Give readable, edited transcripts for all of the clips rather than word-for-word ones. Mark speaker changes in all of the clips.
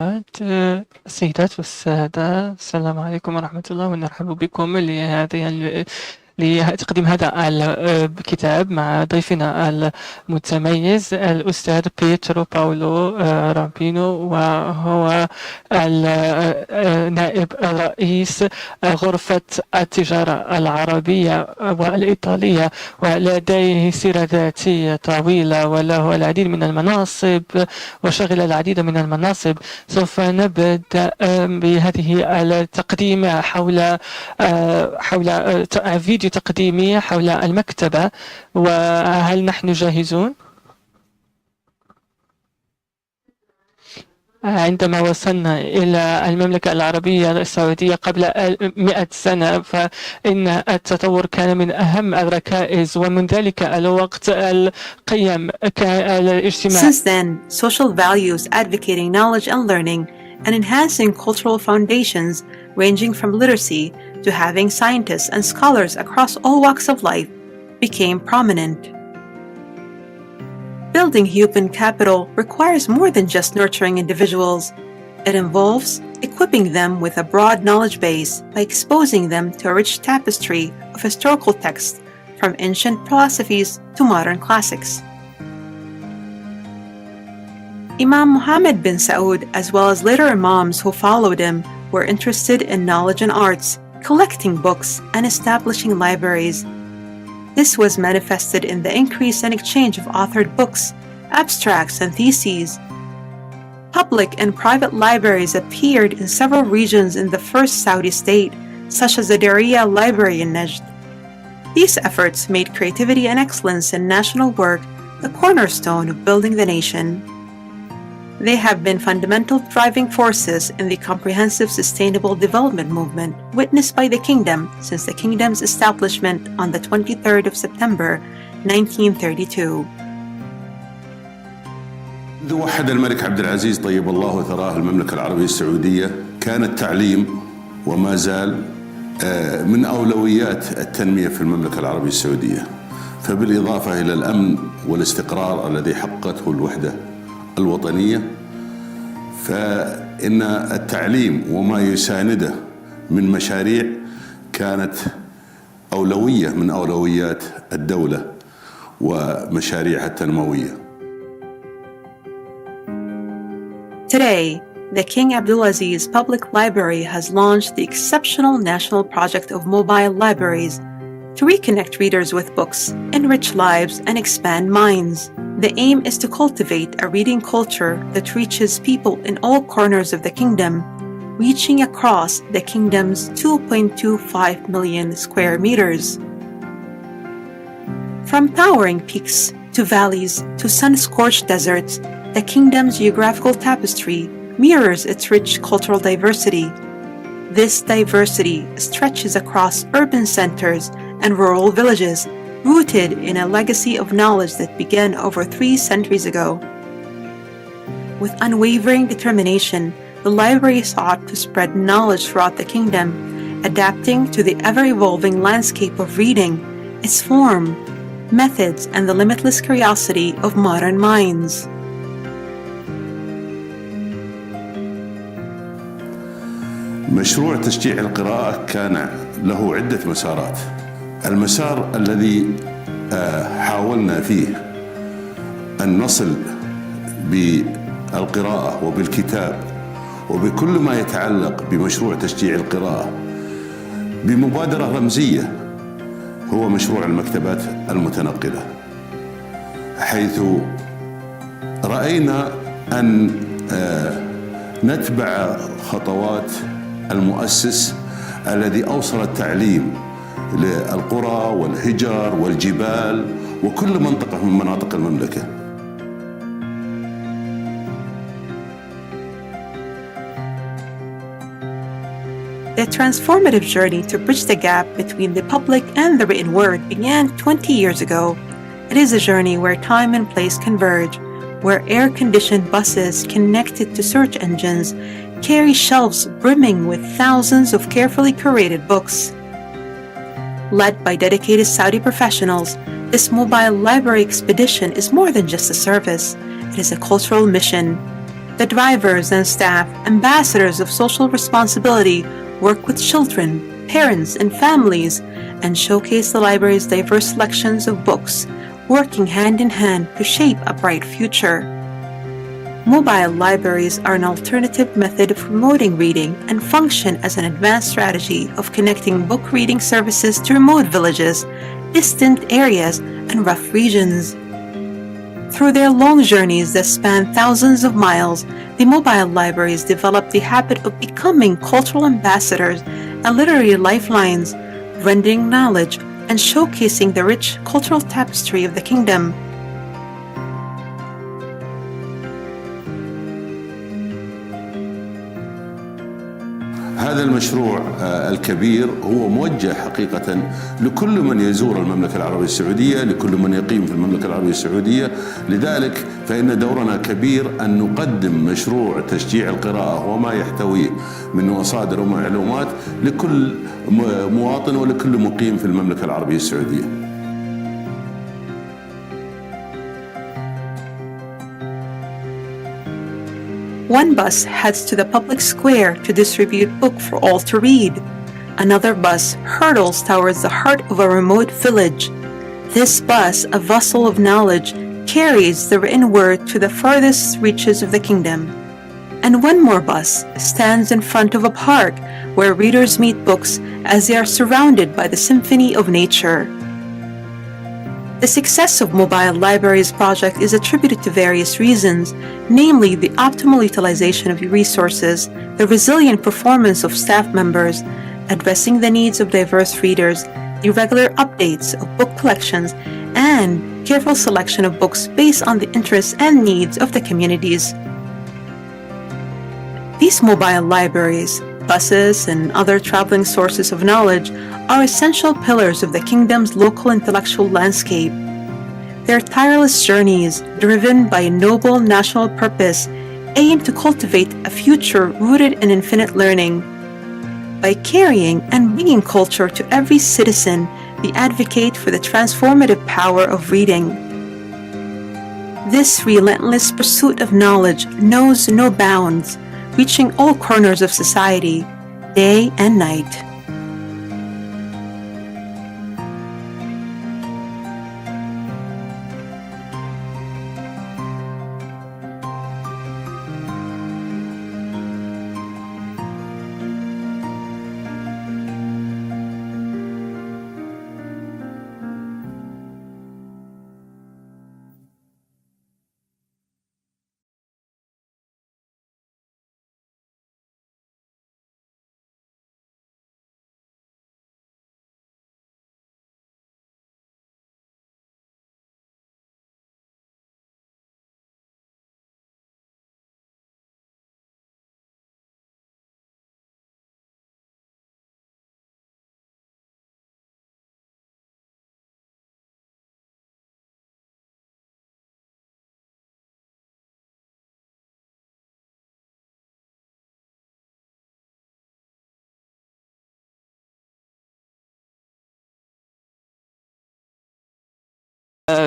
Speaker 1: السيدات والسادة، السلام عليكم ورحمة الله، ونرحب بكم لتقديم هذا الكتاب مع ضيفنا المتميز الأستاذ بيترو باولو رامبينو، وهو نائب رئيس غرفة التجارة العربية والإيطالية، ولديه سيرة ذاتية طويلة وله العديد من المناصب وشغل العديد من المناصب. سوف نبدأ بهذه التقديمة حول فيديو تقديمي حول المكتبة. وهل نحن جاهزون؟ عندما وصلنا إلى المملكة العربية السعودية قبل 100 سنة، فإن التطور كان من أهم الركائز، ومن ذلك الوقت القيم الاجتماع.
Speaker 2: Since then, social values advocating knowledge and learning and enhancing cultural foundations ranging from literacy to having scientists and scholars across all walks of life became prominent. Building human capital requires more than just nurturing individuals. It involves equipping them with a broad knowledge base by exposing them to a rich tapestry of historical texts from ancient philosophies to modern classics. Imam Muhammad bin Saud, as well as later imams who followed him, were interested in knowledge and arts, collecting books and establishing libraries. This was manifested in the increase and exchange of authored books, abstracts, and theses. Public and private libraries appeared in several regions in the first Saudi state, such as the Darya Library in Najd. These efforts made creativity and excellence in national work the cornerstone of building the nation. They have been fundamental driving forces in the comprehensive sustainable development movement witnessed by the kingdom since the kingdom's establishment on the 23rd of September 1932.
Speaker 3: منذ وحد الملك عبد العزيز طيب الله ثراه المملكة العربية السعودية، كان التعليم وما زال من أولويات التنمية في المملكة العربية السعودية، فبالإضافة إلى الأمن والاستقرار الذي حققته الوحدة الوطنية، فإن التعليم وما يسانده من مشاريع كانت أولوية من أولويات الدولة ومشاريعها التنموية.
Speaker 2: Today, the King Abdulaziz Public Library has launched the exceptional national project of mobile libraries to reconnect readers with books, enrich lives, and expand minds. The aim is to cultivate a reading culture that reaches people in all corners of the kingdom, reaching across the kingdom's 2.25 million square meters. From towering peaks to valleys to sun-scorched deserts, the kingdom's geographical tapestry mirrors its rich cultural diversity. This diversity stretches across urban centers and rural villages, rooted in a legacy of knowledge that began over 3 centuries ago. With unwavering determination, the library sought to spread knowledge throughout the kingdom, adapting to the ever-evolving landscape of reading, its form, methods, and the limitless curiosity of modern minds.
Speaker 3: مشروع تشجيع القراءة كان له عدة مسارات. المسار الذي حاولنا فيه أن نصل بالقراءة وبالكتاب وبكل ما يتعلق بمشروع تشجيع القراءة بمبادرة رمزية هو مشروع المكتبات المتنقلة، حيث رأينا أن نتبع خطوات المؤسس الذي أوصل التعليم للقرى والهجر والجبال وكل منطقة من مناطق المملكة.
Speaker 2: The transformative journey to bridge the gap between the public and the written word began 20 years ago. It is a journey where time and place converge, where air-conditioned buses connected to search engines carry shelves brimming with thousands of carefully curated books. Led by dedicated Saudi professionals, this mobile library expedition is more than just a service. It is a cultural mission. The drivers and staff, ambassadors of social responsibility, work with children, parents, and families, and showcase the library's diverse selections of books, working hand in hand to shape a bright future. Mobile libraries are an alternative method of promoting reading and function as an advanced strategy of connecting book reading services to remote villages, distant areas, and rough regions. Through their long journeys that span thousands of miles, the mobile libraries develop the habit of becoming cultural ambassadors and literary lifelines, rendering knowledge and showcasing the rich cultural tapestry of the kingdom.
Speaker 3: هذا المشروع الكبير هو موجه حقيقة لكل من يزور المملكة العربية السعودية، لكل من يقيم في المملكة العربية السعودية. لذلك فإن دورنا كبير أن نقدم مشروع تشجيع القراءة وما يحتويه من مصادر ومعلومات لكل مواطن ولكل مقيم في المملكة العربية السعودية.
Speaker 2: One bus heads to the public square to distribute books for all to read. Another bus hurtles towards the heart of a remote village. This bus, a vessel of knowledge, carries the written word to the farthest reaches of the kingdom. And one more bus stands in front of a park where readers meet books as they are surrounded by the symphony of nature. The success of Mobile Libraries project is attributed to various reasons, namely the optimal utilization of resources, the resilient performance of staff members, addressing the needs of diverse readers, the regular updates of book collections, and careful selection of books based on the interests and needs of the communities. These mobile libraries, buses, and other traveling sources of knowledge are essential pillars of the kingdom's local intellectual landscape. Their tireless journeys, driven by a noble national purpose, aim to cultivate a future rooted in infinite learning. By carrying and bringing culture to every citizen, they advocate for the transformative power of reading. This relentless pursuit of knowledge knows no bounds, reaching all corners of society, day and night.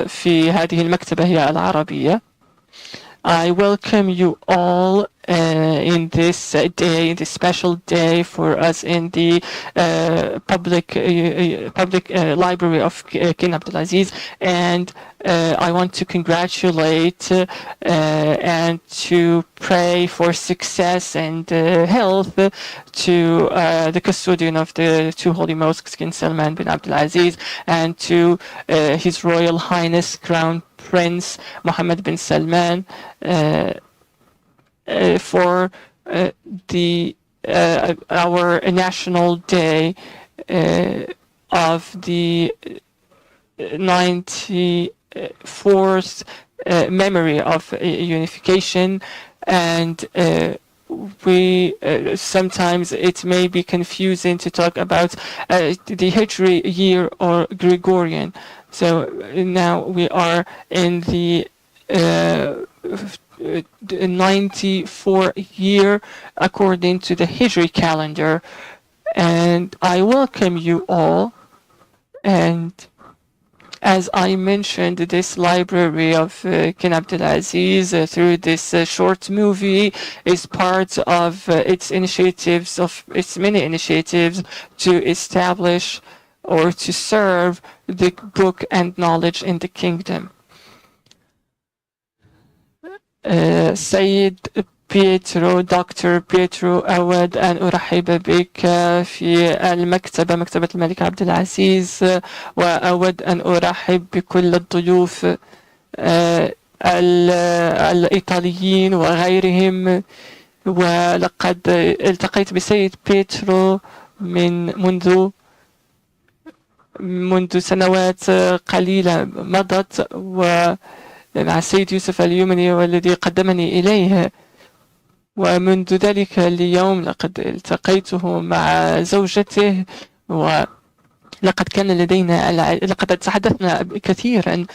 Speaker 1: في هذه المكتبة هي العربية. I welcome you all in this day, in this special day for us in the public library of King Abdulaziz, and I want to congratulate and to pray for success and health to the custodian of the two holy mosques, King Salman bin Abdulaziz, and to His Royal Highness Crown Prince Mohammed bin Salman for our national day of the 94th memory of unification, and we sometimes it may be confusing to talk about the Hijri year or Gregorian. So now we are in the 94 year according to the Hijri calendar, and I welcome you all, and As I mentioned, this library of King Abdulaziz through this short movie is part of its initiatives, of its many initiatives to establish or to serve the book and knowledge in the kingdom. سيد بيترو، دكتور بيترو، أود أن أرحب بك في المكتبة، مكتبة الملك عبد العزيز، وأود أن أرحب بكل الضيوف الإيطاليين وغيرهم. ولقد التقيت بسيد بيترو منذ سنوات قليلة مضت، ومع السيد يوسف اليمني والذي قدمني إليه. ومنذ ذلك اليوم لقد التقيته مع زوجته، ولقد كان لدينا لقد تحدثنا كثيرا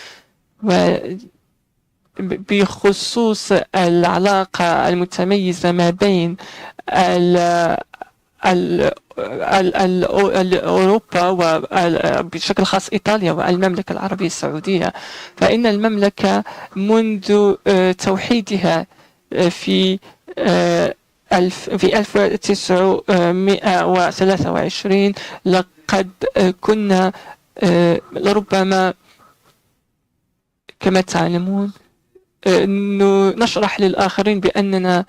Speaker 1: بخصوص العلاقة المتميزة ما بين أوروبا وبشكل خاص إيطاليا والمملكة العربية السعودية. فإن المملكة منذ توحيدها في 1923 لقد كنا لربما كما تعلمون نشرح للآخرين بأننا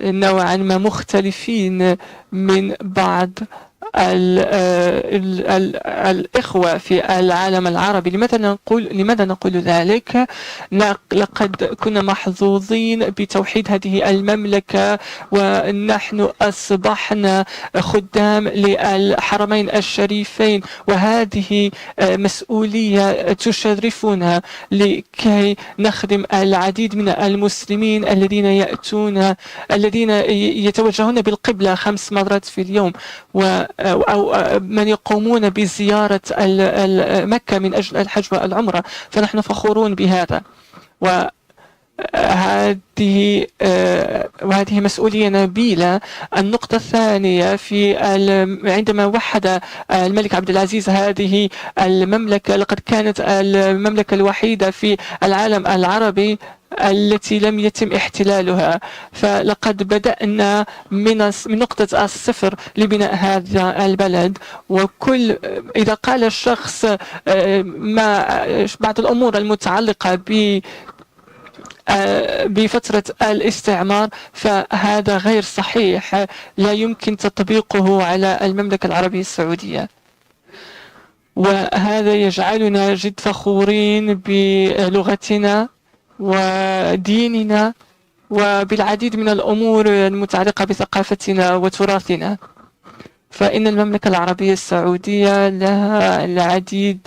Speaker 1: نوعا ما مختلفين من بعض الإخوة في العالم العربي. لماذا نقول ذلك؟ لقد كنا محظوظين بتوحيد هذه المملكة، ونحن أصبحنا خدام للحرمين الشريفين، وهذه مسؤولية تشرفنا لكي نخدم العديد من المسلمين الذين يتوجهون بالقبلة 5 مرات في اليوم، أو من يقومون بزيارة مكة من أجل الحج والعمرة. فنحن فخورون بهذا، وهذه مسؤولية نبيلة. النقطة الثانية عندما وحد الملك عبد العزيز هذه المملكة، لقد كانت المملكة الوحيدة في العالم العربي التي لم يتم احتلالها. فلقد بدأنا من نقطة الصفر لبناء هذا البلد. إذا قال الشخص بعض الأمور المتعلقة بفترة الاستعمار فهذا غير صحيح، لا يمكن تطبيقه على المملكة العربية السعودية. وهذا يجعلنا جد فخورين بلغتنا وديننا وبالعديد من الأمور المتعلقة بثقافتنا وتراثنا. فإن المملكة العربية السعودية لها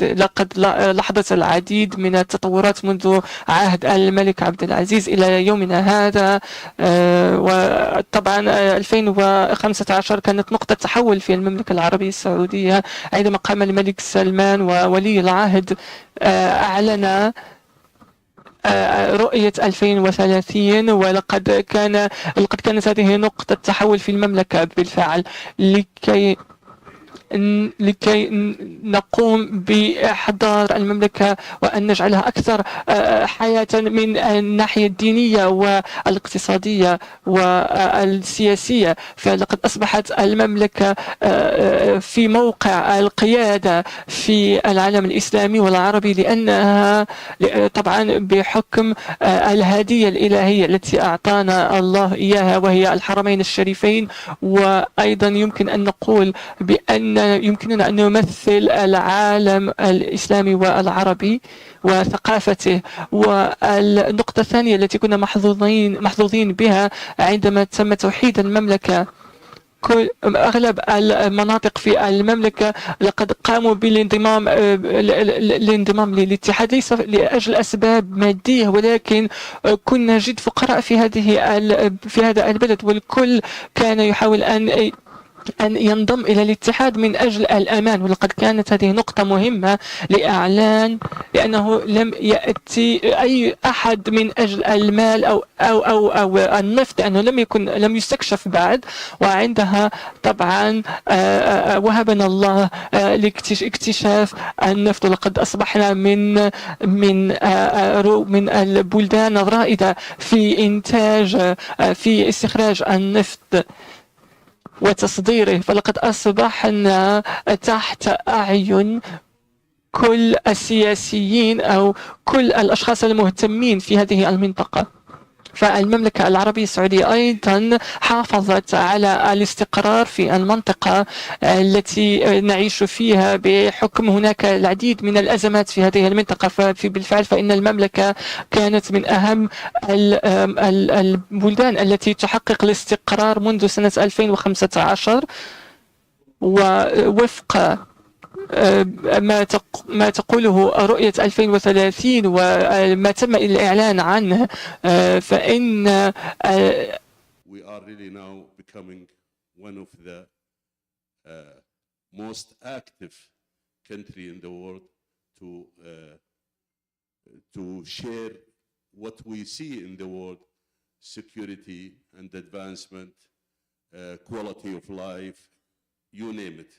Speaker 1: لقد لاحظت العديد من التطورات منذ عهد الملك عبد العزيز إلى يومنا هذا. وطبعا 2015 كانت نقطة تحول في المملكة العربية السعودية عندما قام الملك سلمان وولي العهد أعلن رؤية 2030، ولقد كانت هذه نقطة تحول في المملكة بالفعل لكي نقوم بإحضار المملكة وأن نجعلها أكثر حياة من الناحية الدينية والاقتصادية والسياسية. فلقد أصبحت المملكة في موقع القيادة في العالم الإسلامي والعربي، لأنها طبعا بحكم الهدية الإلهية التي أعطانا الله إياها وهي الحرمين الشريفين. وأيضا يمكن أن نقول بأن يمكننا أن نمثل العالم الإسلامي والعربي وثقافته. والنقطة الثانية التي كنا محظوظين بها عندما تم توحيد المملكة، أغلب المناطق في المملكة لقد قاموا بالانضمام للاتحاد، ليس لأجل أسباب مادية، ولكن كنا جد فقراء في هذا البلد، والكل كان يحاول أن أن ينضم إلى الاتحاد من أجل الأمان. ولقد كانت هذه نقطة مهمة لإعلان، لأنه لم يأتي أي أحد من أجل المال أو النفط، لأنه لم يستكشف بعد. وعندها طبعا وهبنا الله لاكتشاف النفط، ولقد أصبحنا من البلدان الرائدة في إنتاج في استخراج النفط وتصديره. فلقد أصبحنا تحت أعين كل السياسيين أو كل الأشخاص المهتمين في هذه المنطقة. فالمملكة العربية السعودية أيضا حافظت على الاستقرار في المنطقة التي نعيش فيها، بحكم هناك العديد من الأزمات في هذه المنطقة. بالفعل فإن المملكة كانت من أهم البلدان التي تحقق الاستقرار منذ سنة 2015، ووفق ما تقوله رؤية 2030 وما تم الإعلان عنه، فإن
Speaker 3: We are really now becoming one of the most active country in the world to share what we see in the world: security and advancement, quality of life, you name it.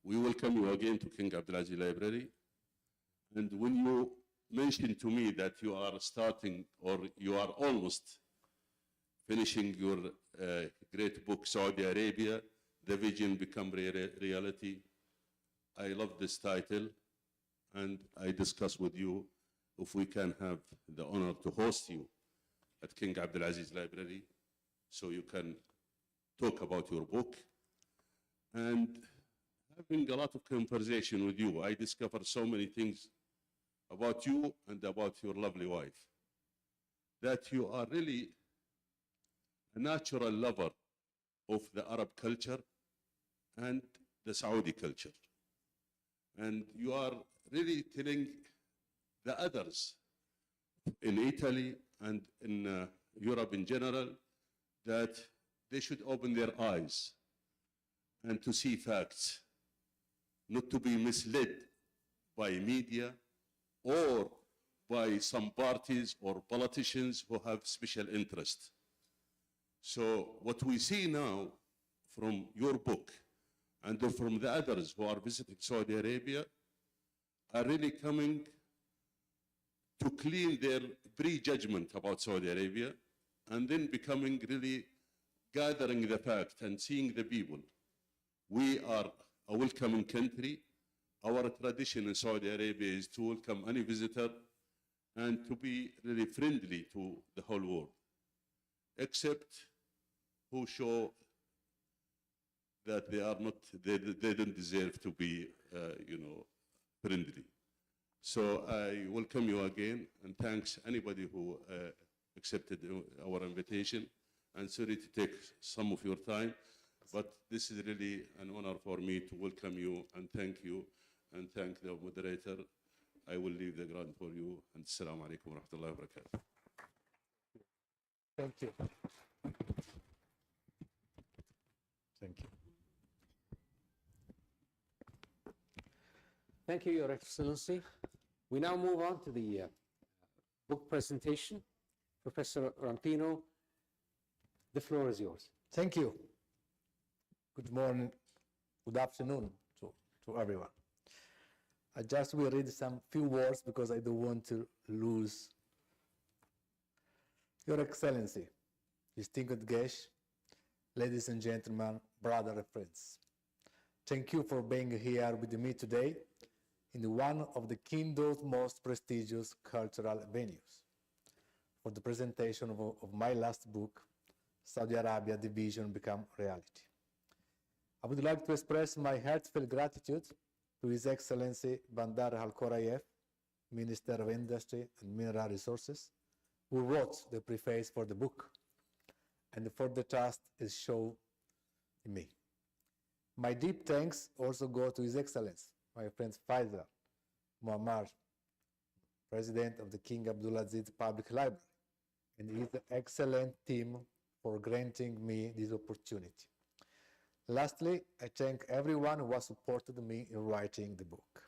Speaker 3: We welcome you again to King Abdulaziz Library. And when you mentioned to me that you are starting or you are almost finishing your great book, Saudi Arabia, The Vision Become Reality, I love this title, and I discuss with you if we can have the honor to host you at King Abdulaziz Library so you can talk about your book. And having a lot of conversation with you, I discovered so many things about you and about your lovely wife, that you are really a natural lover of the Arab culture and the Saudi culture. And you are really telling the others in Italy and in Europe in general that they should open their eyes and to see facts, not to be misled by media or by some parties or politicians who have special interest. So what we see now from your book and from the others who are visiting Saudi Arabia are really coming to clean their prejudgment about Saudi Arabia and then becoming really gathering the fact and seeing the people. We are a welcoming country. Our tradition in Saudi Arabia is to welcome any visitor and to be really friendly to the whole world, except who show that they are not, they don't deserve to be, friendly. So I welcome you again, and thanks anybody who accepted our invitation. And sorry to take some of your time, but this is really an honor for me to welcome you and thank the moderator. I will leave the ground for you. And assalamu alaikum wa rahmatullahi wa barakatuh.
Speaker 4: Thank you. Thank you. Thank you, Your Excellency. We now move on to the book presentation. Professor Rampino, the floor is yours.
Speaker 5: Thank you. Good morning, good afternoon to everyone. I just will read some few words because I don't want to lose. Your Excellency, distinguished guests, ladies and gentlemen, brothers and friends, thank you for being here with me today in one of the kingdom's most prestigious cultural venues for the presentation of my last book, Saudi Arabia, The Vision Become Reality. I would like to express my heartfelt gratitude to His Excellency Bandar Al-Korayev, Minister of Industry and Mineral Resources, who wrote the preface for the book, and for the trust is shown in me. My deep thanks also go to His Excellency, my friend Faisal Muammar, President of the King Abdulaziz Public Library, and his excellent team for granting me this opportunity. Lastly, I thank everyone who has supported me in writing the book.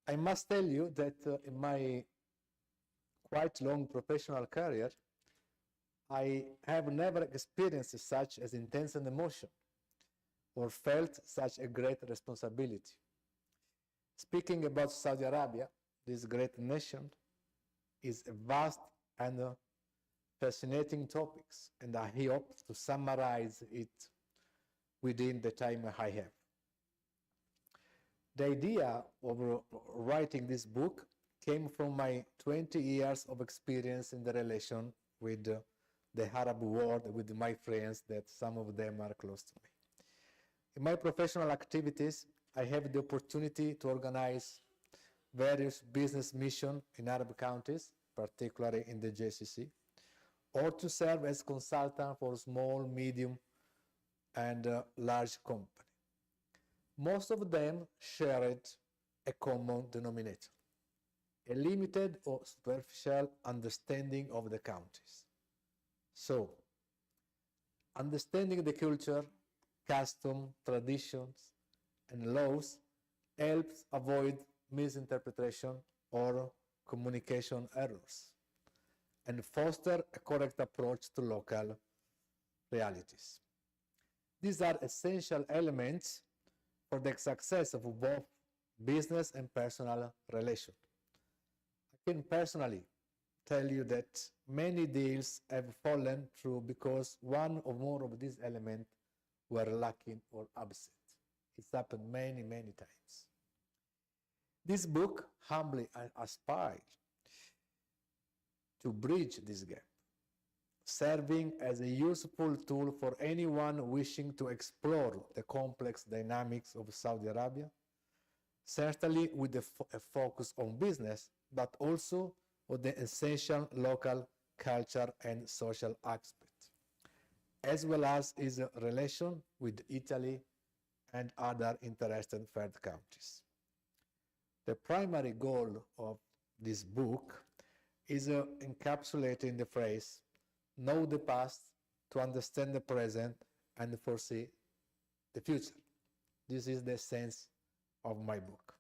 Speaker 5: I must tell you that in my quite long professional career, I have never experienced such as intense an emotion or felt such a great responsibility. Speaking about Saudi Arabia, this great nation is a vast and fascinating topic, and I hope to summarize it within the time I have. The idea of writing this book came from my 20 years of experience in the relation with the Arab world, with my friends, that some of them are close to me. In my professional activities, I have the opportunity to organize various business missions in Arab countries, particularly in the GCC, or to serve as consultant for small, medium, and large companies. Most of them shared a common denominator, a limited or superficial understanding of the countries. So, understanding the culture, custom, traditions, and laws helps avoid misinterpretation or communication errors and foster a correct approach to local realities. These are essential elements for the success of both business and personal relations. I can personally tell you that many deals have fallen through because one or more of these elements were lacking or absent. It's happened many, many times. This book humbly aspires to bridge this gap, serving as a useful tool for anyone wishing to explore the complex dynamics of Saudi Arabia, certainly with a focus on business, but also on the essential local culture and social aspect, as well as its relation with Italy and other interested third countries. The primary goal of this book is encapsulating the phrase, know the past to understand the present and foresee the future. This is the essence of my book.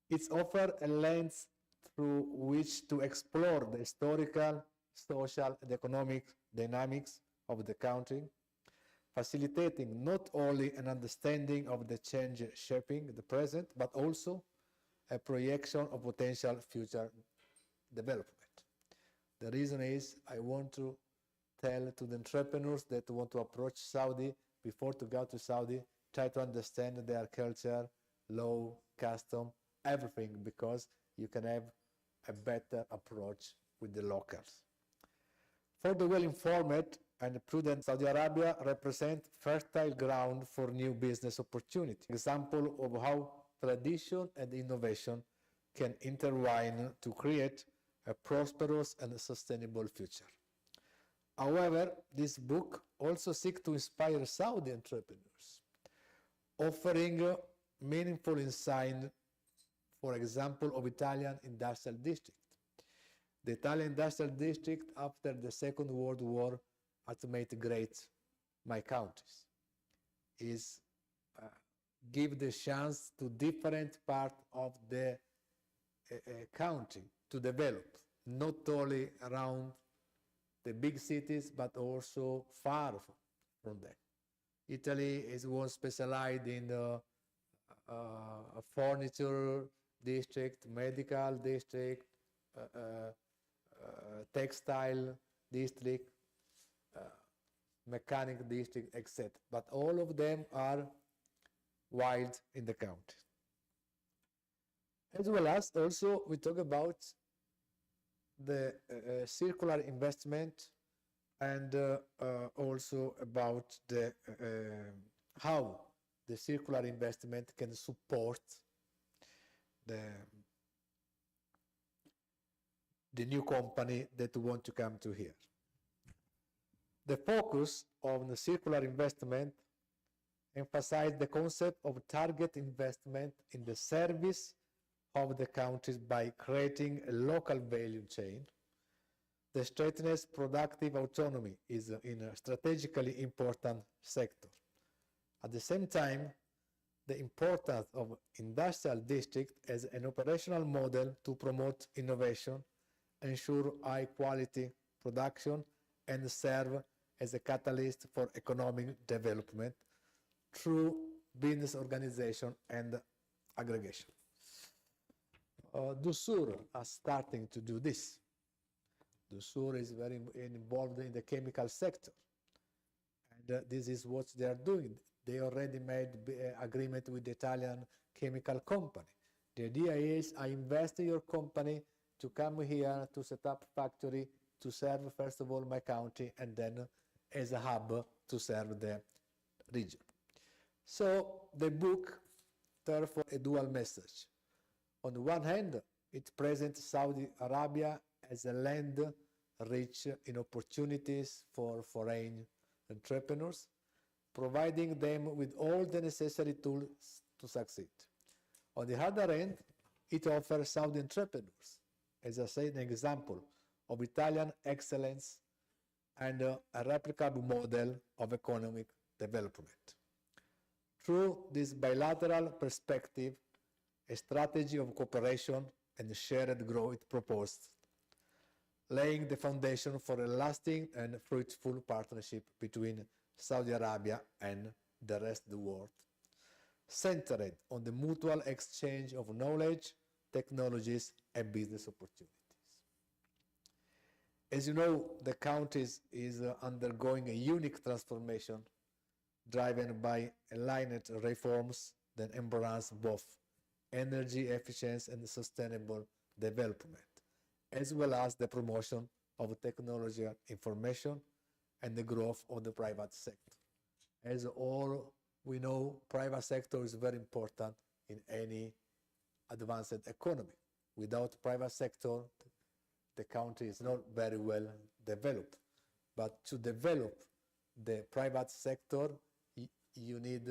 Speaker 5: It's offered a lens through which to explore the historical, social, and economic dynamics of the country, facilitating not only an understanding of the change shaping the present, but also a projection of potential future development. The reason is I want to tell to the entrepreneurs that want to approach Saudi, before to go to Saudi, try to understand their culture, law, custom, everything, because you can have a better approach with the locals. For the well-informed and prudent, Saudi Arabia represents fertile ground for new business opportunities. Example of how tradition and innovation can intertwine to create a prosperous and sustainable future. However, this book also seeks to inspire Saudi entrepreneurs, offering meaningful insight, for example, of Italian industrial district. The Italian industrial district after the Second World War had made great my countries. Is give the chance to different parts of the country to develop, not only around the big cities, but also far from them. Italy is one specialized in the furniture district, medical district, textile district, mechanic district, etc. But all of them are wild in the country. As well as also we talk about the circular investment and also about the how the circular investment can support the new company that want to come to here. The focus on the circular investment emphasizes the concept of target investment in the service of the countries by creating a local value chain the strengthened productive autonomy is in a strategically important sector. At the same time, the importance of industrial district as an operational model to promote innovation, ensure high quality production, and serve as a catalyst for economic development through business organization and aggregation. Dussur are starting to do this. Dussur is very involved in the chemical sector, and this is what they are doing. They already made agreement with the Italian chemical company. The idea is I invest in your company to come here to set up factory to serve first of all my country and then as a hub to serve the region. So the book therefore a dual message. On the one hand, it presents Saudi Arabia as a land rich in opportunities for foreign entrepreneurs, providing them with all the necessary tools to succeed. On the other hand, it offers Saudi entrepreneurs, as I said, an example of Italian excellence and a replicable model of economic development. Through this bilateral perspective, a strategy of cooperation and shared growth proposed, laying the foundation for a lasting and fruitful partnership between Saudi Arabia and the rest of the world, centered on the mutual exchange of knowledge, technologies, and business opportunities. As you know, the country is undergoing a unique transformation driven by aligned reforms that embrace both energy efficiency and sustainable development, as well as the promotion of technology information and the growth of the private sector. As all we know, private sector is very important in any advanced economy. Without private sector, the country is not very well developed. But to develop the private sector, you need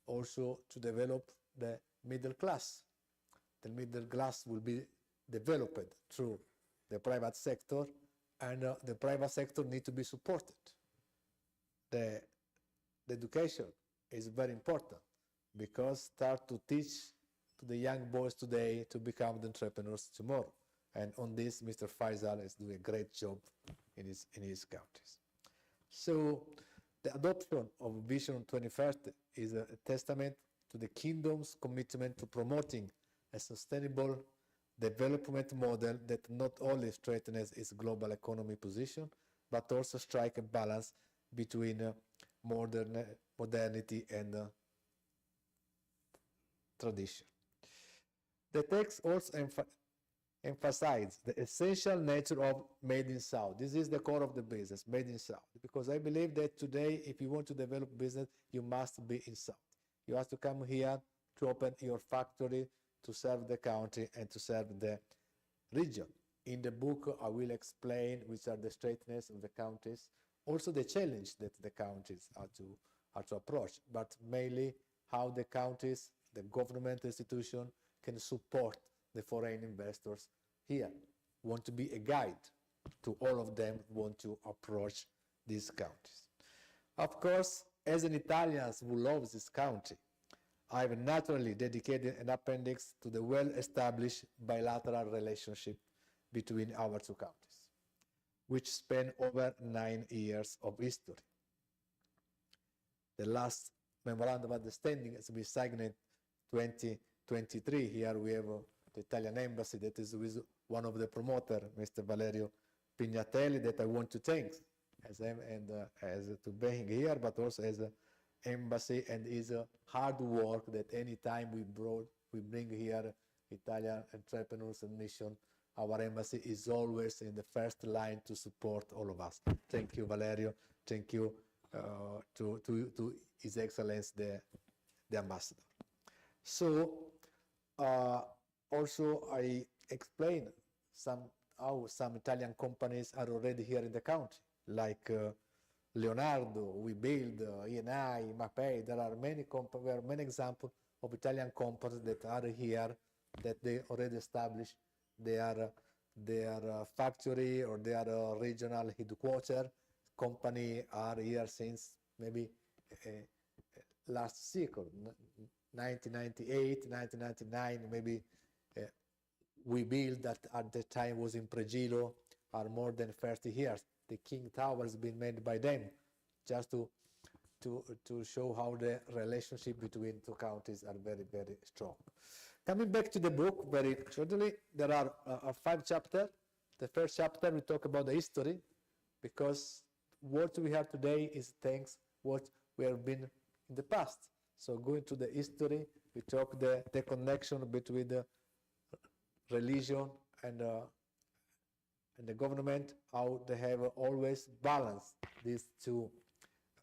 Speaker 5: also to develop the middle class. The middle class will be developed through the private sector, and the private sector needs to be supported. The education is very important because start to teach to the young boys today to become the entrepreneurs tomorrow. And on this, Mr. Faisal is doing a great job in his countries. So the adoption of Vision 2030 is a testament to the kingdom's commitment to promoting a sustainable development model that not only strengthens its global economy position, but also strike a balance between modernity and tradition. The text also emphasizes the essential nature of Made in South. This is the core of the business, Made in South, because I believe that today, if you want to develop business, you must be in South. You have to come here to open your factory to serve the country and to serve the region. In the book, I will explain which are the straightness of the countries, also the challenge that the countries are to approach, but mainly how the countries, the government institution can support the foreign investors here. Want to be a guide to all of them who want to approach these countries. Of course, as an Italian who loves this country, I have naturally dedicated an appendix to the well-established bilateral relationship between our two countries, which span over 9 years of history. The last memorandum of understanding has been signed in 2023. Here we have the Italian embassy that is with one of the promoters, Mr. Valerio Pignatelli, that I want to thank as to being here, but also as an embassy and his hard work that any time we bring here Italian entrepreneurs and mission, our embassy is always in the first line to support all of us. Thank you, Valerio. Thank you to His Excellency the Ambassador. So also I explain how some Italian companies are already here in the country, like Leonardo, We Build, ENI, Mapei. There are many examples of Italian companies that are here, that they already established their their factory or their regional headquarter. Company are here since maybe last cycle, 1998, 1999, maybe we built that at the time was in Pregilo are more than 30 years. The King Tower has been made by them, just to show how the relationship between two countries are very, very strong. Coming back to the book very shortly, there are 5 chapters. The first chapter we talk about the history, because what we have today is thanks what we have been in the past. So going to the history, we talk the connection between the religion and the government, how they have always balanced these two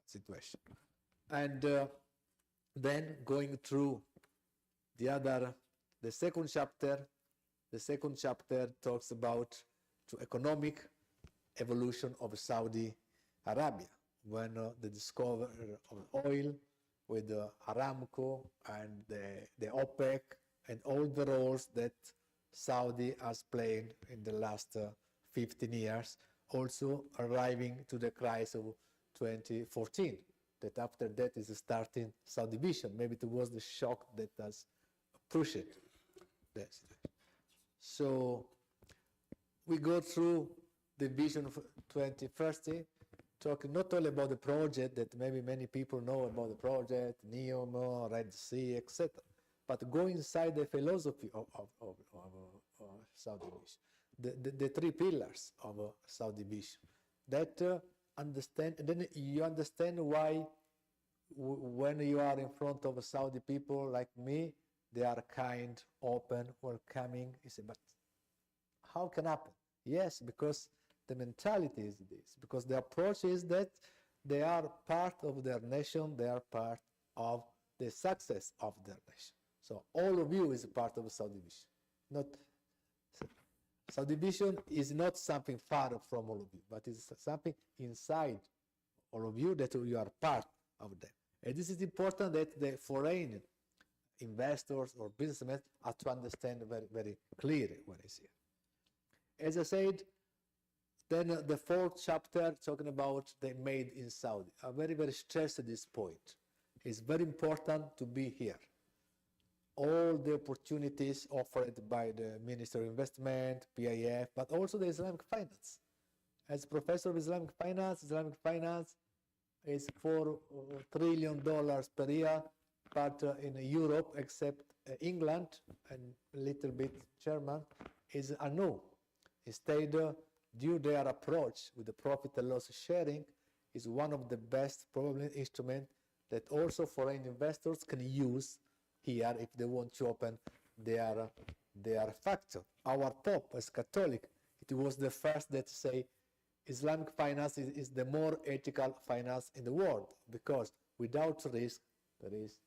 Speaker 5: situations. And then going through the second chapter talks about the economic evolution of Saudi Arabia, when the discovery of oil with Aramco and the OPEC and all the roles that Saudi has played in the last 15 years, also arriving to the crisis of 2014, that after that is starting Saudi vision. Maybe it was the shock that has pushed it. So we go through the vision of 2030, talking not only about the project that maybe many people know about the project, NEOM, Red Sea, etc., but go inside the philosophy of Saudi vision, the 3 pillars of Saudi vision, that understand, and then you understand why when you are in front of Saudi people like me, they are kind, open, welcoming. You say, but how can happen? Yes, because the mentality is this, because the approach is that they are part of their nation, they are part of the success of their nation. So all of you is a part of Saudi vision. Not Saudi vision is not something far from all of you, but it's something inside all of you that you are part of them. And this is important that the foreign investors or businessmen have to understand very, very clearly what is here. As I said, then the 4th chapter talking about the made in Saudi. I very, very stress at this point. It's very important to be here. All the opportunities offered by the Ministry of Investment, PIF, but also the Islamic finance. As professor of Islamic finance is $4 trillion per year, but in Europe, except England and a little bit German, is a no. Instead, due their approach with the profit and loss sharing, is one of the best probably instrument that also foreign investors can use here if they want to open their factory. Our Pope, as Catholic, it was the first that say Islamic finance is the more ethical finance in the world, because without risk, there is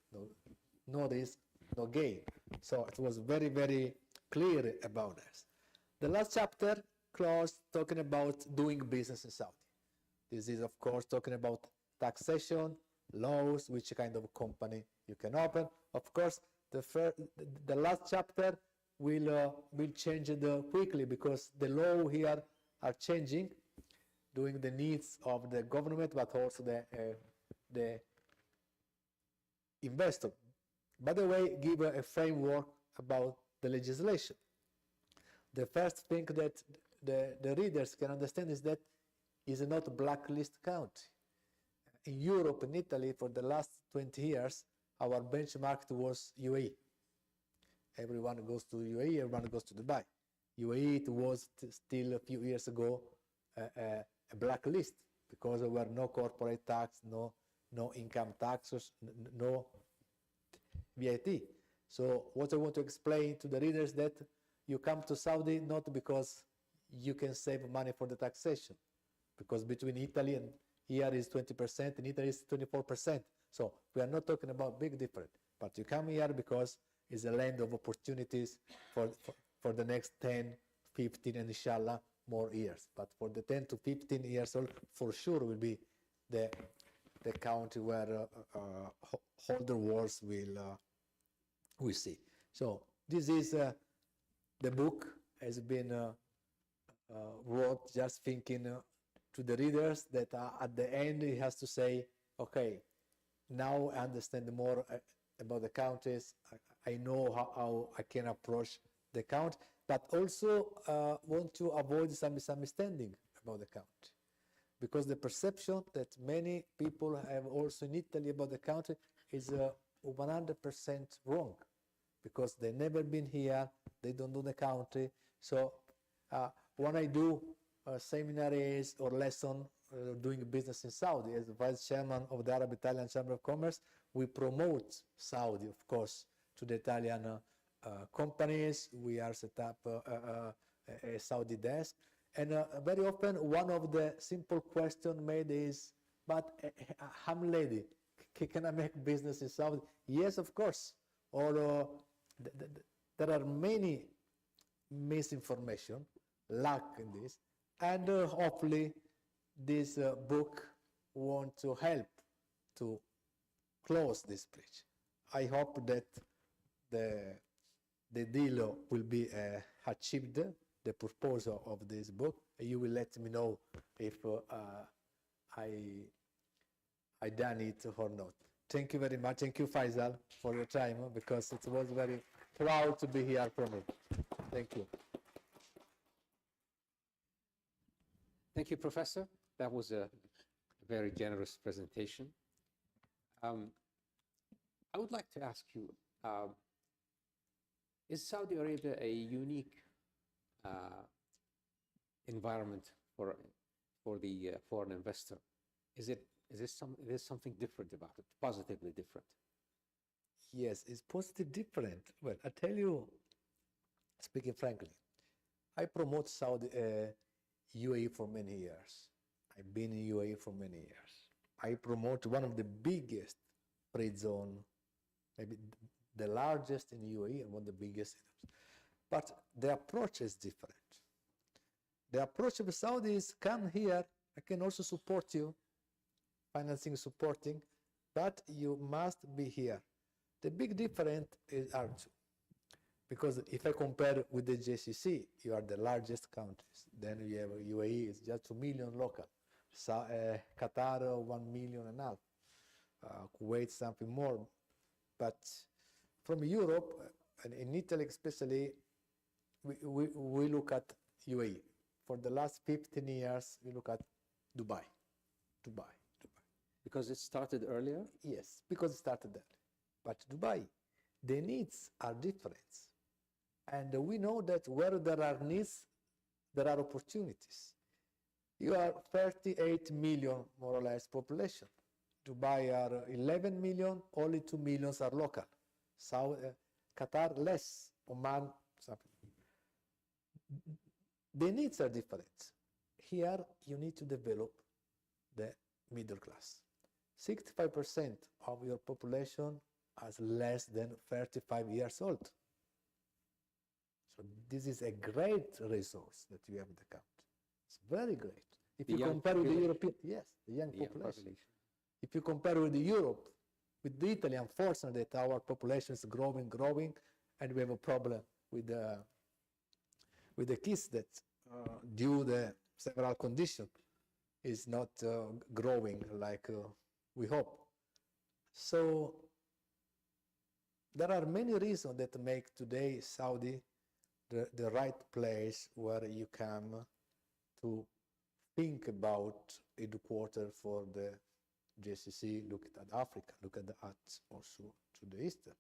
Speaker 5: no risk, no gain. So it was very, very clear about this. The last chapter closed talking about doing business in Saudi. This is, of course, talking about taxation, laws, which kind of company you can open. Of course, the last chapter will change quickly, because the law here are changing, doing the needs of the government, but also the investor. By the way, give a framework about the legislation. The first thing that the readers can understand is that it's not a blacklist country. In Europe and Italy, for the last 20 years, our benchmark was UAE. Everyone goes to UAE, everyone goes to Dubai. UAE, it was still a few years ago a blacklist, because there were no corporate tax, no income taxes, no VAT. So what I want to explain to the readers that you come to Saudi not because you can save money for the taxation, because between Italy and here is 20%, and Italy is 24%. So we are not talking about big difference, but you come here because it's a land of opportunities for the next 10, 15, and inshallah more years. But for the 10 to 15 years old, for sure will be the country where older wars will see. So this is the book has been wrote, just thinking to the readers that at the end he has to say, okay, now I understand more about the countries. I know how I can approach the count, but also want to avoid some misunderstanding about the country, because the perception that many people have also in Italy about the country is 100% wrong, because they've never been here, they don't know the country. So when I do seminaries or lesson doing business in Saudi, as vice chairman of the Arab Italian Chamber of Commerce, we promote Saudi, of course, to the Italian companies. We are set up a Saudi desk. And very often one of the simple questions made is, but I'm lady, can I make business in Saudi? Yes, of course. Or there are many misinformation, lack in this, and hopefully this book want to help to close this bridge. I hope that the deal will be achieved, the purpose of this book. You will let me know if I done it or not. Thank you very much. Thank you, Faisal, for your time, because it was very proud to be here for me. Thank you.
Speaker 4: Thank you, Professor. That was a very generous presentation. I would like to ask you, is Saudi Arabia a unique environment for the foreign investor? Is there something different about it, positively different?
Speaker 5: Yes, it's positive different. Well, I tell you, speaking frankly, I promote Saudi UAE for many years. I've been in UAE for many years. I promote one of the biggest trade zone, maybe the largest in UAE and one of the biggest. But the approach is different. The approach of the Saudis, come here, I can also support you, financing, supporting, but you must be here. The big difference are two. Because if I compare with the GCC, you are the largest countries. Then you have UAE, is just 2 million local. Qatar, 1.5 million. Kuwait, something more. But from Europe, and in Italy especially, we look at UAE. For the last 15 years, we look at Dubai.
Speaker 4: Because it started earlier?
Speaker 5: Yes, because it started there. But Dubai, the needs are different. And we know that where there are needs, there are opportunities. You are 38 million, more or less, population. Dubai are 11 million, only 2 million are local. Qatar, less. Oman, something. The needs are different. Here, you need to develop the middle class. 65% of your population is less than 35 years old. So this is a great resource that you have in the country. It's very great. If you compare with the European, yes, the young population. If you compare with the Europe, with the Italy, unfortunately, that our population is growing, and we have a problem with the kids that, due to several conditions, is not growing like we hope. So there are many reasons that make today Saudi the right place where you come to think about headquarters for the GCC, look at Africa, look at also to the Eastern.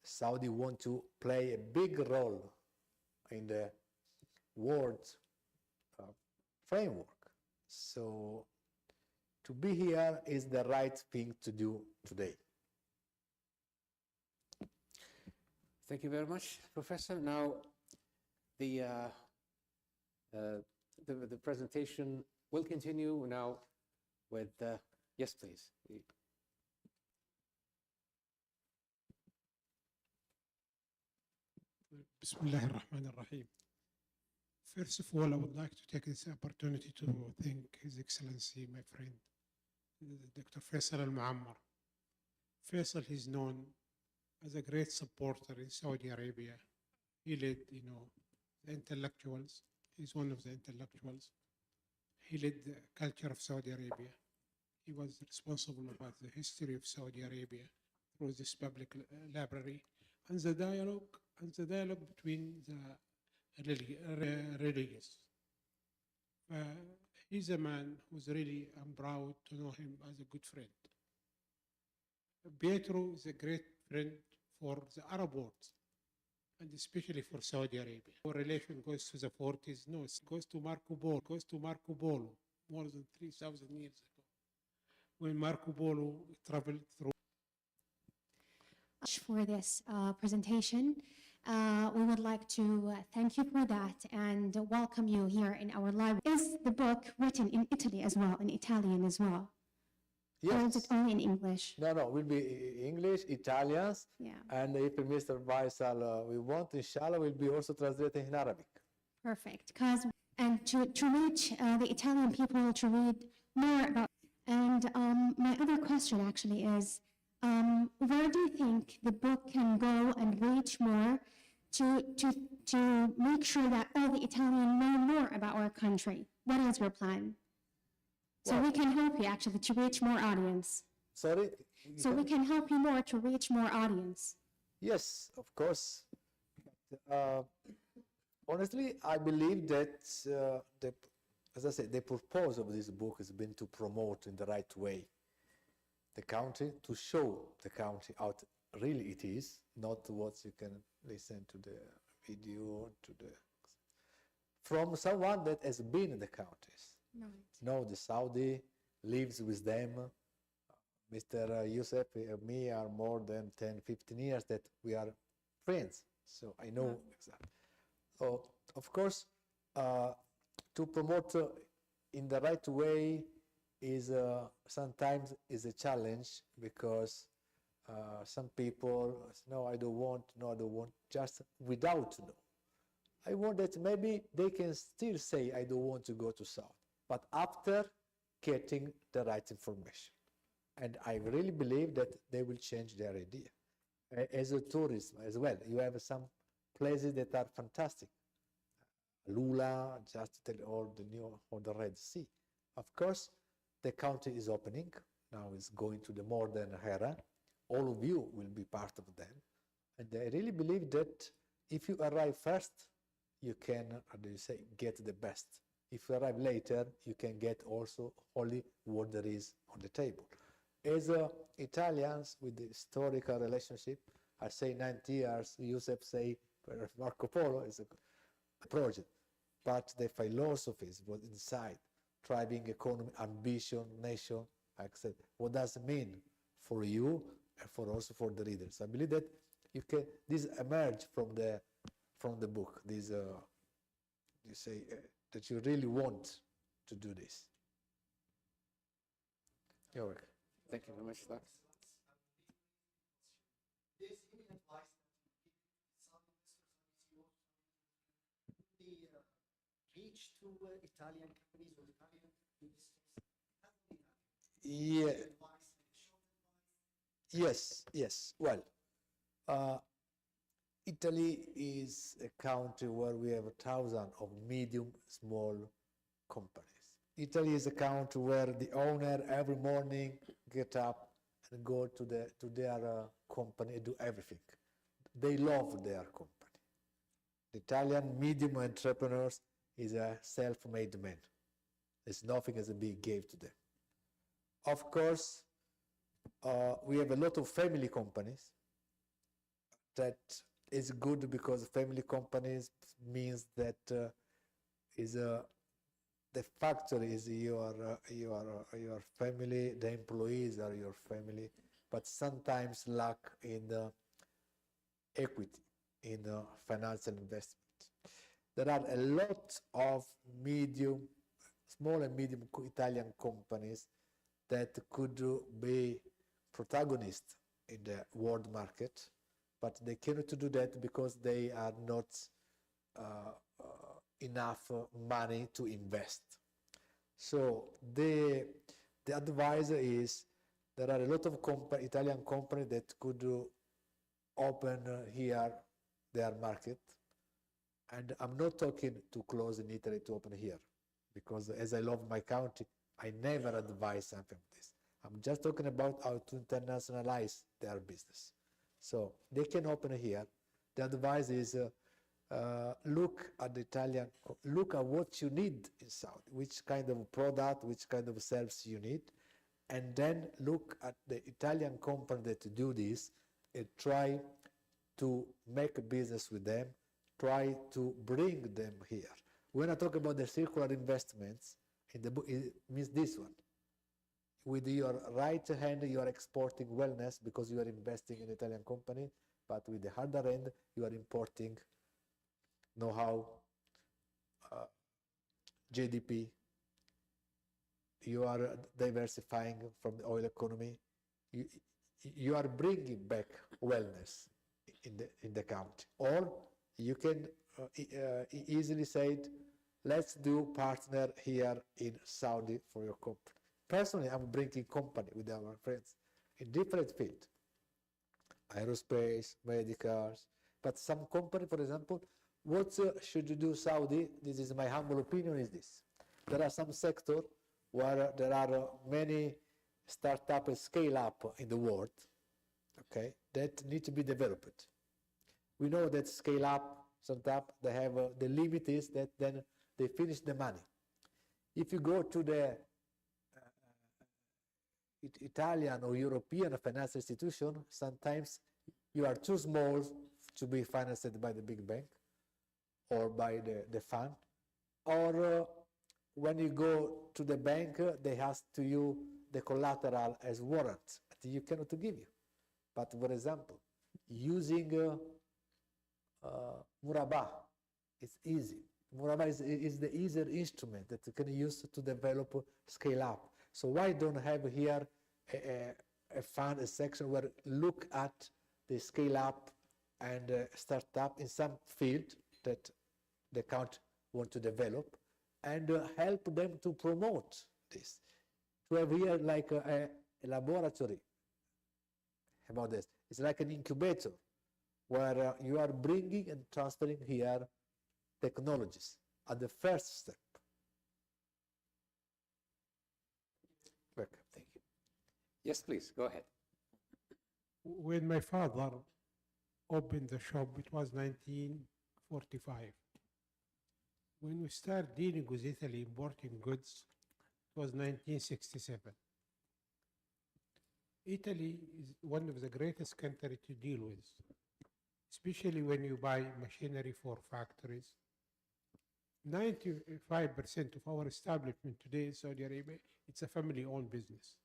Speaker 5: Saudi want to play a big role in the world framework. So to be here is the right thing to do today.
Speaker 4: Thank you very much, Professor. Now, the presentation will continue now with, yes, please.
Speaker 6: Bismillah ar-Rahman ar-Rahim. First of all, I would like to take this opportunity to thank His Excellency, my friend, Dr. Faisal al-Muammar. Faisal is known as a great supporter in Saudi Arabia. He led, the intellectuals He's one of the intellectuals. He led the culture of Saudi Arabia. He was responsible about the history of Saudi Arabia through this public library and the dialogue between the religions. He's a man who's really, I'm proud to know him as a good friend. Pietro is a great friend for the Arab world, and especially for Saudi Arabia. Our relation goes to the 40s. No, it goes to Marco Polo, more than 3,000 years ago, when Marco Polo traveled through.
Speaker 7: For this presentation. We would like to thank you for that and welcome you here in our library. Is the book written in Italy as well, in Italian as well? Or is it only in English?
Speaker 5: No, will be English, Italians,
Speaker 7: Yeah.
Speaker 5: and if Mr. Faisal we want, inshallah, will be also translated in Arabic.
Speaker 7: Perfect. And to reach the Italian people to read more about. And my other question actually is, where do you think the book can go and reach more to make sure that all the Italians know more about our country? What is your plan? So we can help you actually to reach more audience.
Speaker 5: Sorry?
Speaker 7: So we can help you more to reach more audience.
Speaker 5: Yes, of course. Honestly, I believe that, as I said, the purpose of this book has been to promote in the right way the country, to show the country how really it is, not what you can listen to the video, from someone that has been in the countries.
Speaker 7: Right.
Speaker 5: Know the Saudi, lives with them. Mr. Youssef and me are more than 10, 15 years that we are friends, so I know exactly. So, of course, to promote in the right way is sometimes is a challenge, because some people say, no, I don't want, just without know. I want that maybe they can still say, I don't want to go to South, but after getting the right information. And I really believe that they will change their idea. As a tourism as well, you have some places that are fantastic. Lula, just to tell all the new, or the Red Sea. Of course, the country is opening, now it's going to the modern era. All of you will be part of them. And I really believe that if you arrive first, you can, how do you say, get the best. If you arrive later, you can get also only what there is on the table. As Italians with the historical relationship, I say 90 years, Youssef say Marco Polo is a project. But the philosophies was inside, thriving economy, ambition, nation, I said, what does it mean for you and for also for the readers? I believe that you can, this emerge from the book, this, you say, that you really want to do this. You're welcome.
Speaker 4: Thank you very much for that.
Speaker 8: Reach to Italian companies or Italian industries?
Speaker 5: Yeah. Yes. Well, Italy is a country where we have thousands of medium, small companies. Italy is a country where the owner every morning get up and go to their company and do everything. They love their company. The Italian medium entrepreneurs is a self-made man. There's nothing as a big gave to them. Of course, we have a lot of family companies. That is good because family companies means that the factory is your family, the employees are your family, but sometimes lack in the equity, in the financial investment. There are a lot of small and medium Italian companies that could be protagonists in the world market, but they cannot do that because they are not enough money to invest. So the advice is there are a lot of Italian companies that could open here their market, And I'm not talking to close in Italy to open here, because as I love my country, I never advise something like this. I'm just talking about how to internationalize their business. So they can open here. The advice is look at the Italian, look at what you need in Saudi, which kind of product, which kind of service you need, and then look at the Italian company that do this and try to make a business with them, try to bring them here. When I talk about the circular investments, in the book, it means this one. With your right hand, you are exporting wellness because you are investing in Italian company, but with the other hand, you are importing know-how, GDP. You are diversifying from the oil economy. You are bringing back wellness in the country. Or you can easily say, let's do partner here in Saudi for your company. Personally, I'm bringing company with our friends in different fields, aerospace, medicals, but some company, for example, what should you do Saudi? This is my humble opinion, is this. There are some sectors where there are many startup and scale up in the world, okay, that need to be developed. We know that scale up, startup, they have, the limit is that then they finish the money. If you go to the Italian or European financial institution, sometimes you are too small to be financed by the big bank or by the fund. Or when you go to the bank, they ask to you the collateral as warrant that you cannot give you. But for example, using Murabba, it's easy. Murabba is the easier instrument that you can use to develop scale up. So why don't have here a fund, a section where look at the scale up and start up in some field that the country want to develop, and help them to promote this. To have here like a laboratory about this. It's like an incubator where you are bringing and transferring here technologies at the first step. Welcome, thank you.
Speaker 4: Yes, please, go ahead.
Speaker 6: When my father opened the shop, it was 1945. When we started dealing with Italy, importing goods, it was 1967. Italy is one of the greatest countries to deal with, especially when you buy machinery for factories. 95% of our establishment today in Saudi Arabia, it's a family-owned business.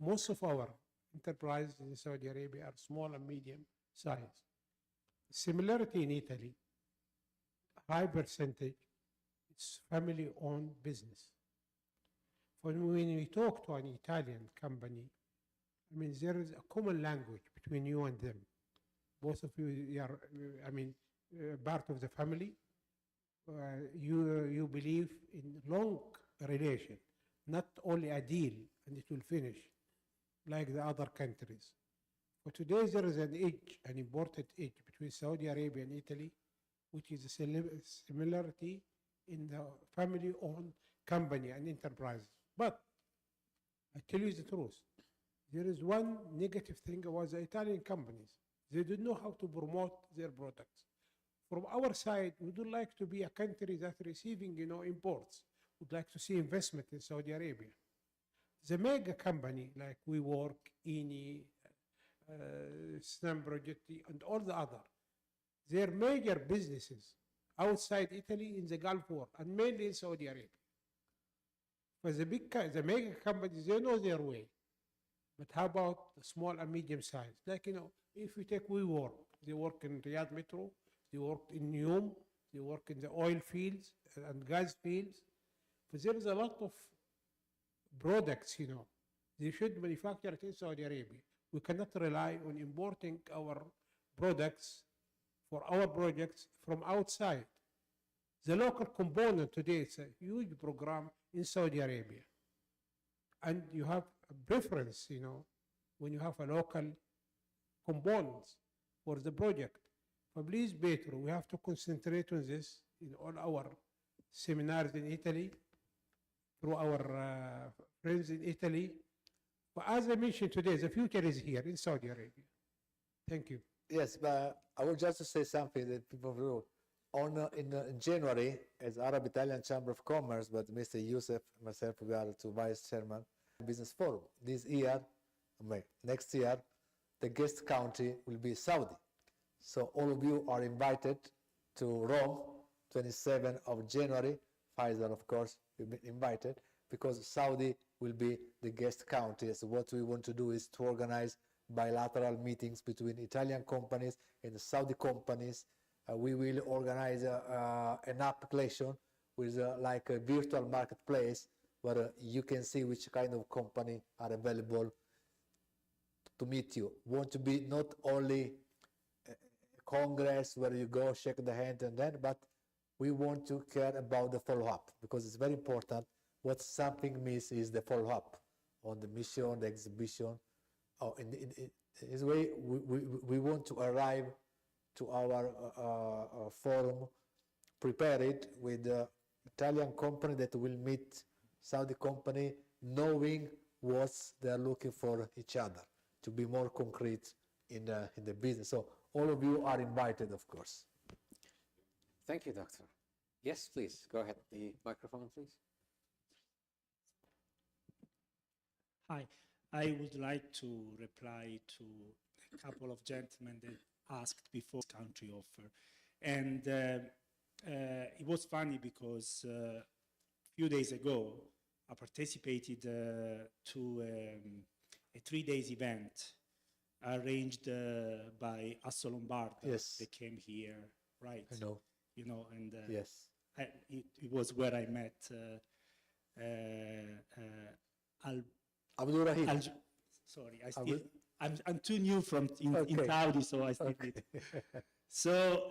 Speaker 6: Most of our enterprises in Saudi Arabia are small and medium size. Similarity in Italy, high percentage, it's family-owned business. When we talk to an Italian company, I mean, there is a common language between you and them. Both of you are, part of the family. You believe in long relation, not only a deal and it will finish like the other countries. But today there is an edge, an important edge between Saudi Arabia and Italy, which is a similarity in the family-owned company and enterprises. But I tell you the truth, there is one negative thing about the Italian companies. They don't know how to promote their products. From our side, we don't like to be a country that's receiving, imports. We'd like to see investment in Saudi Arabia. The mega company like WeWork, Eni, Snam Progetti, and all the other, their major businesses outside Italy in the Gulf War and mainly in Saudi Arabia. For the mega companies, they know their way. But how about the small and medium size? Like, if you take WeWork, they work in Riyadh Metro, they work in Neom, they work in the oil fields and gas fields. But there is a lot of products, they should manufacture it in Saudi Arabia. We cannot rely on importing our products for our projects from outside. The local component today is a huge program in Saudi Arabia. And you have a preference, when you have a local components for the project. Please, Petro, we have to concentrate on this in all our seminars in Italy, through our friends in Italy. But as I mentioned today, the future is here in Saudi Arabia. Thank you.
Speaker 5: Yes, but I would just say something that people know. In January, as Arab Italian Chamber of Commerce, but Mr. Youssef and myself, we are the two vice chairman, business forum. This year, next year, the guest country will be Saudi. So all of you are invited to Rome, 27th of January. Pfizer, of course, will be invited because Saudi will be the guest country. So what we want to do is to organize bilateral meetings between Italian companies and the Saudi companies. We will organize an application with like a virtual marketplace where you can see which kind of company are available to meet you. Want to be not only a congress where you go shake the hand and then, but we want to care about the follow-up because it's very important. What something miss is the follow-up on the mission, the exhibition. In this way, we want to arrive to our forum prepared with the Italian company that will meet Saudi company, knowing what they're looking for each other, to be more concrete in the business. So all of you are invited, of course.
Speaker 4: Thank you, Doctor. Yes, please, go ahead. The microphone, please.
Speaker 9: Hi, I would like to reply to a couple of gentlemen that asked before country offer. And it was funny because a few days ago, I participated to a 3-day event arranged by Asso Lombardo.
Speaker 5: Yes.
Speaker 9: They came here, right?
Speaker 5: I know.
Speaker 9: You know, and
Speaker 5: Yes.
Speaker 9: it was where I met
Speaker 5: Abdul Rahim.
Speaker 9: Sorry, I'm too new in Saudi, so I still need. So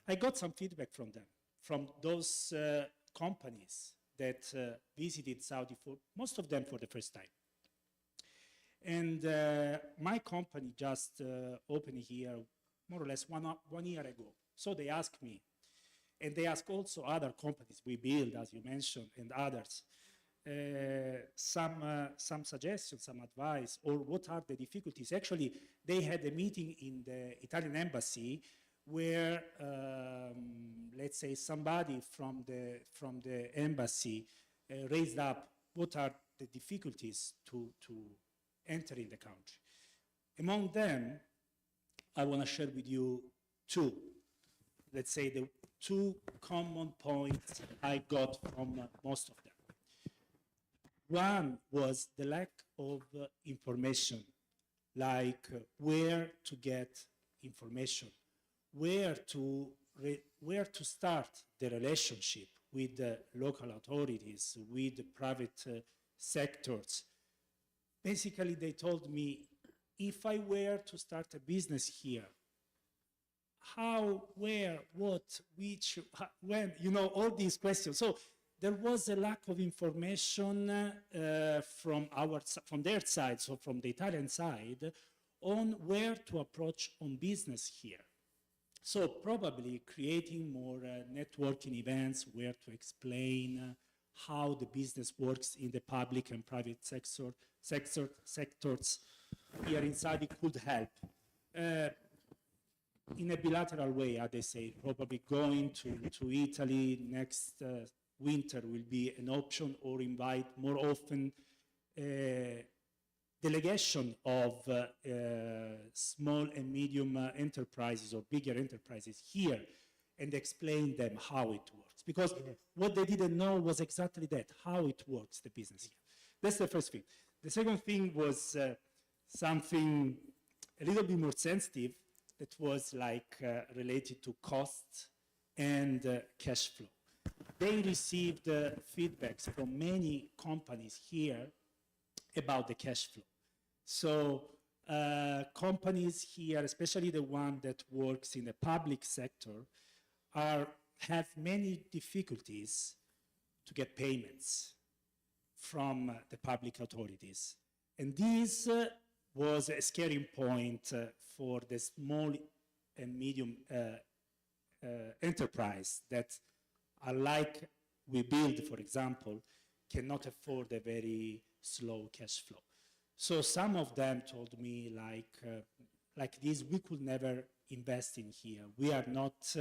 Speaker 9: I got some feedback from them, from those companies that visited Saudi for most of them for the first time. And my company just opened here more or less one year ago. So they asked me, and they asked also other companies, we build, as you mentioned, and others, some suggestions, some advice, or what are the difficulties. Actually, they had a meeting in the Italian embassy where, let's say, somebody from the embassy raised up what are the difficulties to enter in the country. Among them, I want to share with you two. Let's say the two common points I got from most of them. One was the lack of information, like where to get information, where to start the relationship with the local authorities, with the private sectors. Basically, they told me, if I were to start a business here, how, where, what, which, when, you know, all these questions. So there was a lack of information from their side, so from the Italian side, on where to approach on business here. So probably creating more networking events where to explain how the business works in the public and private sectors here in Saudi could help. In a bilateral way, as they say, probably going to Italy next winter will be an option, or invite more often delegation of small and medium enterprises or bigger enterprises here and explain them how it works. Because what they didn't know was exactly that, how it works, the business here. That's the first thing. The second thing was something a little bit more sensitive, that was like related to costs and cash flow. They received feedbacks from many companies here about the cash flow. So companies here, especially the one that works in the public sector, have many difficulties to get payments from the public authorities. And this was a scary point for the small and medium enterprise that, unlike we build, for example, cannot afford a very slow cash flow. So some of them told me like this, we could never invest in here. We are not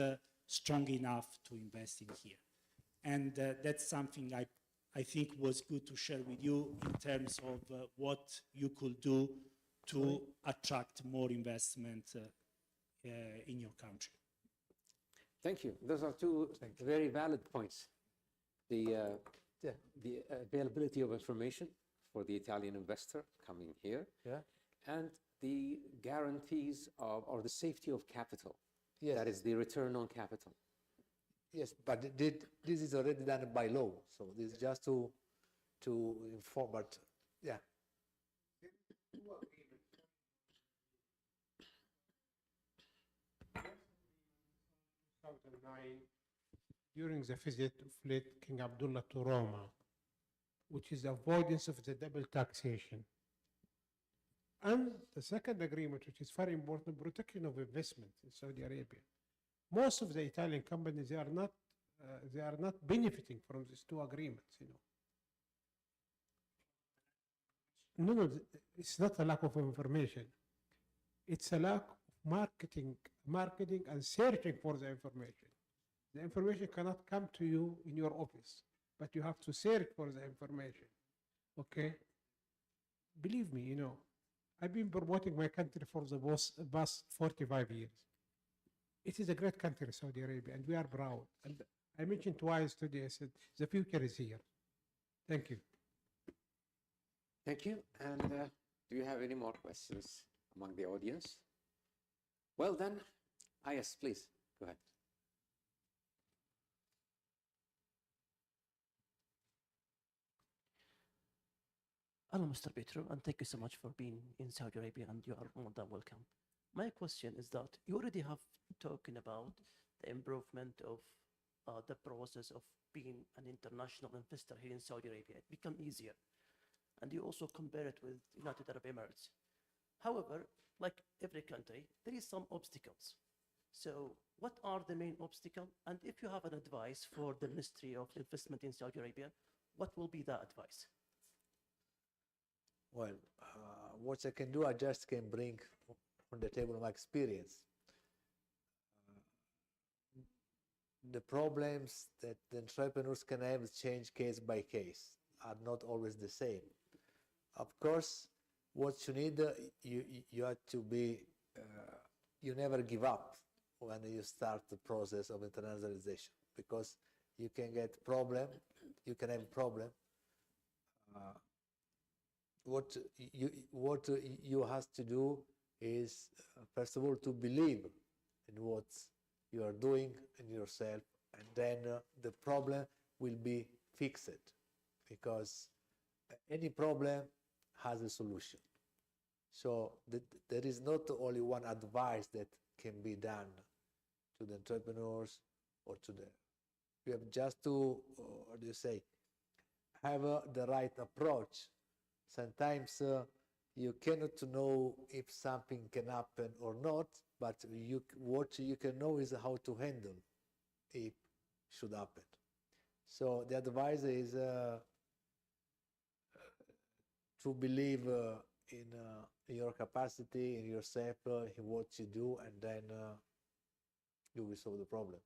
Speaker 9: strong enough to invest in here. And that's something I think was good to share with you in terms of what you could do to attract more investment in your country.
Speaker 4: Thank you. Those are two very valid points. The availability of information for the Italian investor coming here, and the guarantees of, or the safety of capital.
Speaker 5: Yes.
Speaker 4: That is the return on capital.
Speaker 5: Yes, but this is already done by law, so this is just to inform, but yeah.
Speaker 6: 2009, during the visit of late King Abdullah to Roma, which is avoidance of the double taxation. And the second agreement, which is very important, protection of investment in Saudi Arabia. Most of the Italian companies, they are not benefiting from these two agreements, you know. No, it's not a lack of information. It's a lack of marketing and searching for the information. The information cannot come to you in your office, but you have to search for the information, okay? Believe me, you know, I've been promoting my country for the past 45 years. It is a great country, Saudi Arabia, and we are proud. And I mentioned twice today, I said, the future is here. Thank you.
Speaker 4: Thank you. And do you have any more questions among the audience? Well then, yes, please, go ahead.
Speaker 10: Hello, Mr. Petro, and thank you so much for being in Saudi Arabia, and you are more than welcome. My question is that you already have talking about the improvement of the process of being an international investor here in Saudi Arabia. It become easier, and you also compare it with United Arab Emirates. However, like every country, there is some obstacles. So what are the main obstacles? And if you have an advice for the Ministry of Investment in Saudi Arabia, what will be that advice?
Speaker 5: Well, what I can do, I just can bring on the table my experience. The problems that the entrepreneurs can have change case by case, are not always the same. Of course, what you need, you have to be, you never give up when you start the process of internationalization, because you can get problem, you can have problem. What you have to do is, first of all, to believe in what you are doing in yourself, and then the problem will be fixed, because any problem has a solution. So there is not only one advice that can be done to the entrepreneurs or to the, you have just to, what do you say, have the right approach. Sometimes you cannot know if something can happen or not, but what you can know is how to handle if should happen. So the advice is to believe in your capacity, in yourself, in what you do, and then you will solve the problem.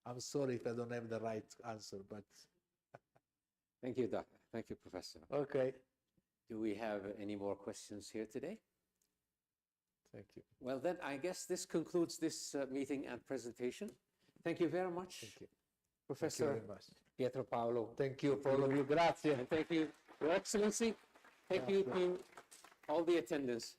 Speaker 5: I'm sorry if I don't have the right answer, but...
Speaker 4: Thank you, Doctor. Thank you, Professor.
Speaker 5: Okay.
Speaker 4: Do we have any more questions here today?
Speaker 5: Thank you.
Speaker 4: Well, then I guess this concludes this meeting and presentation. Thank you very much,
Speaker 5: Thank you.
Speaker 4: Professor
Speaker 5: Thank you very much.
Speaker 4: Pietro Paolo.
Speaker 5: Thank you for all of you. Grazie.
Speaker 4: And thank you, Your Excellency. Thank you to all the attendants.